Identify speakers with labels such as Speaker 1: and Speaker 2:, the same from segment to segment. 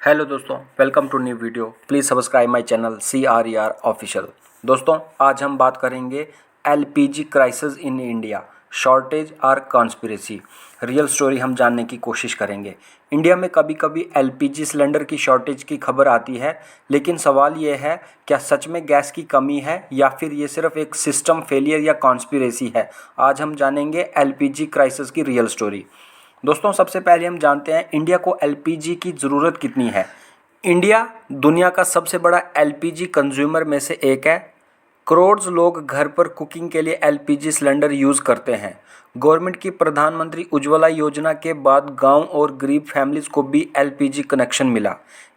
Speaker 1: Hello दोस्तों, welcome to new video. Please subscribe my channel CRER official. दोस्तों, आज हम बात करेंगे LPG crisis in India, shortage और कॉन्स्पिरेसी। रियल स्टोरी हम जानने की कोशिश करेंगे। इंडिया में कभी कभी LPG सिलेंडर की शॉर्टेज की खबर आती है, लेकिन सवाल ये है, क्या सच में गैस की कमी है या फिर ये सिर्फ एक सिस्टम फेलियर या कॉन्स्पिरेसी है। आज हम जानेंगे LPG क्राइसिस की रियल स्टोरी। दोस्तों, सबसे पहले हम जानते हैं इंडिया को एलपीजी की ज़रूरत कितनी है। इंडिया दुनिया का सबसे बड़ा एलपीजी कंज्यूमर में से एक है। करोड़ लोग घर पर कुकिंग के लिए एलपीजी सिलेंडर यूज़ करते हैं। गवर्नमेंट की प्रधानमंत्री उज्ज्वला योजना के बाद गांव और गरीब फैमिलीज को भी एलपीजी कनेक्शन मिला।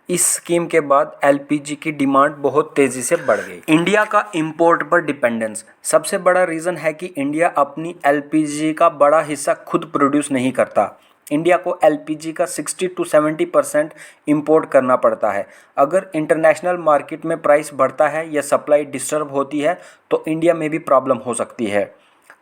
Speaker 1: इस स्कीम के बाद एलपीजी की डिमांड बहुत तेज़ी से बढ़ गई। इंडिया का इंपोर्ट पर डिपेंडेंस सबसे बड़ा रीज़न है कि इंडिया अपनी एलपीजी का बड़ा हिस्सा खुद प्रोड्यूस नहीं करता। इंडिया को एलपीजी का 60 to 70% इम्पोर्ट करना पड़ता है। अगर इंटरनेशनल मार्केट में प्राइस बढ़ता है या सप्लाई डिस्टर्ब होती है तो इंडिया में भी प्रॉब्लम हो सकती है।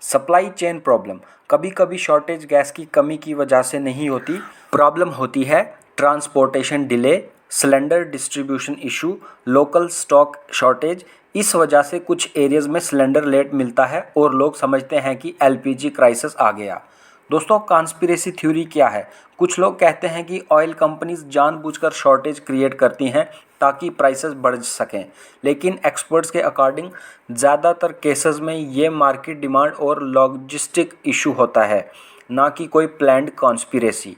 Speaker 1: सप्लाई चेन प्रॉब्लम कभी कभी शॉर्टेज गैस की कमी की वजह से नहीं होती, प्रॉब्लम होती है transportation delay, cylinder distribution issue, local stock shortage. इस वजह से कुछ एरियाज में सिलेंडर लेट मिलता है और लोग समझते हैं कि एलपीजी क्राइसिस आ गया। दोस्तों, कॉन्स्पिरेसी थ्योरी क्या है। कुछ लोग कहते हैं कि ऑयल कंपनीज जानबूझकर शॉर्टेज क्रिएट करती हैं ताकि प्राइसेस बढ़ सकें, लेकिन एक्सपर्ट्स के अकॉर्डिंग ज़्यादातर केसेस में ये मार्केट डिमांड और लॉजिस्टिक इशू होता है, ना कि कोई प्लान्ड कॉन्स्पिरेसी।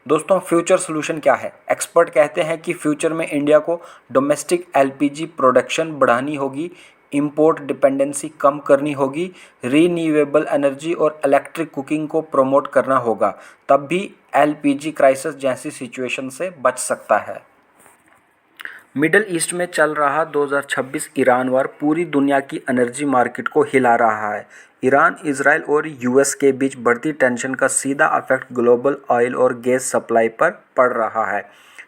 Speaker 1: दोस्तों, फ्यूचर सोल्यूशन क्या है। एक्सपर्ट कहते हैं कि फ्यूचर में इंडिया को डोमेस्टिक एलपीजी प्रोडक्शन बढ़ानी होगी, इंपोर्ट डिपेंडेंसी कम करनी होगी, रीन्यूएबल एनर्जी और इलेक्ट्रिक कुकिंग को प्रमोट करना होगा, तब भी एलपीजी क्राइसिस जैसी सिचुएशन से बच सकता है। मिडल ईस्ट में चल रहा 2026 ईरान वार पूरी दुनिया की एनर्जी मार्केट को हिला रहा है। ईरान, इजराइल और यूएस के बीच बढ़ती टेंशन का सीधा इफेक्ट ग्लोबल ऑयल और गैस सप्लाई पर पड़ रहा है।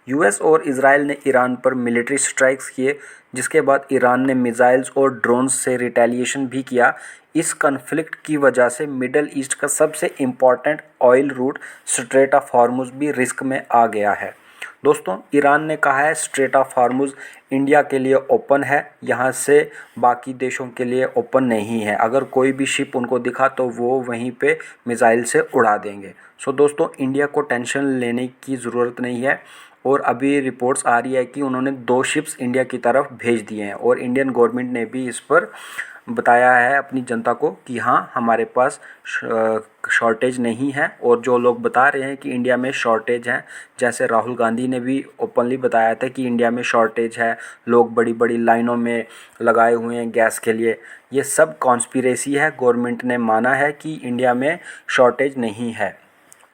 Speaker 1: यूएस और इजराइल ने ईरान पर मिलिट्री स्ट्राइक्स किए, जिसके बाद ईरान ने मिसाइल्स और ड्रोन्स से रिटेलिएशन भी किया। इस कन्फ्लिक्ट की वजह से मिडल ईस्ट का सबसे important oil route strait of Hormuz भी रिस्क में आ गया है। दोस्तों, ईरान ने कहा है स्ट्रेट ऑफ हॉर्मुज इंडिया के लिए ओपन है, यहाँ से बाकी देशों के लिए ओपन नहीं है। अगर कोई भी शिप उनको दिखा तो वो वहीं पे मिसाइल से उड़ा देंगे। सो दोस्तों, इंडिया को टेंशन लेने की ज़रूरत नहीं है। और अभी रिपोर्ट्स आ रही है कि उन्होंने 2 शिप्स इंडिया की तरफ भेज दिए हैं और इंडियन गवर्नमेंट ने भी इस पर बताया है अपनी जनता को कि हाँ, हमारे पास शॉर्टेज नहीं है। और जो लोग बता रहे हैं कि इंडिया में शॉर्टेज है, जैसे राहुल गांधी ने भी ओपनली बताया था कि इंडिया में शॉर्टेज है, लोग बड़ी बड़ी लाइनों में लगाए हुए हैं गैस के लिए, ये सब कॉन्स्पिरेसी है। गवर्नमेंट ने माना है कि इंडिया में शॉर्टेज नहीं है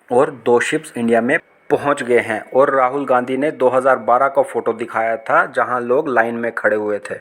Speaker 1: और 2 शिप्स इंडिया में पहुंच गए हैं। और राहुल गांधी ने 2012 का फ़ोटो दिखाया था जहां लोग लाइन में खड़े हुए थे।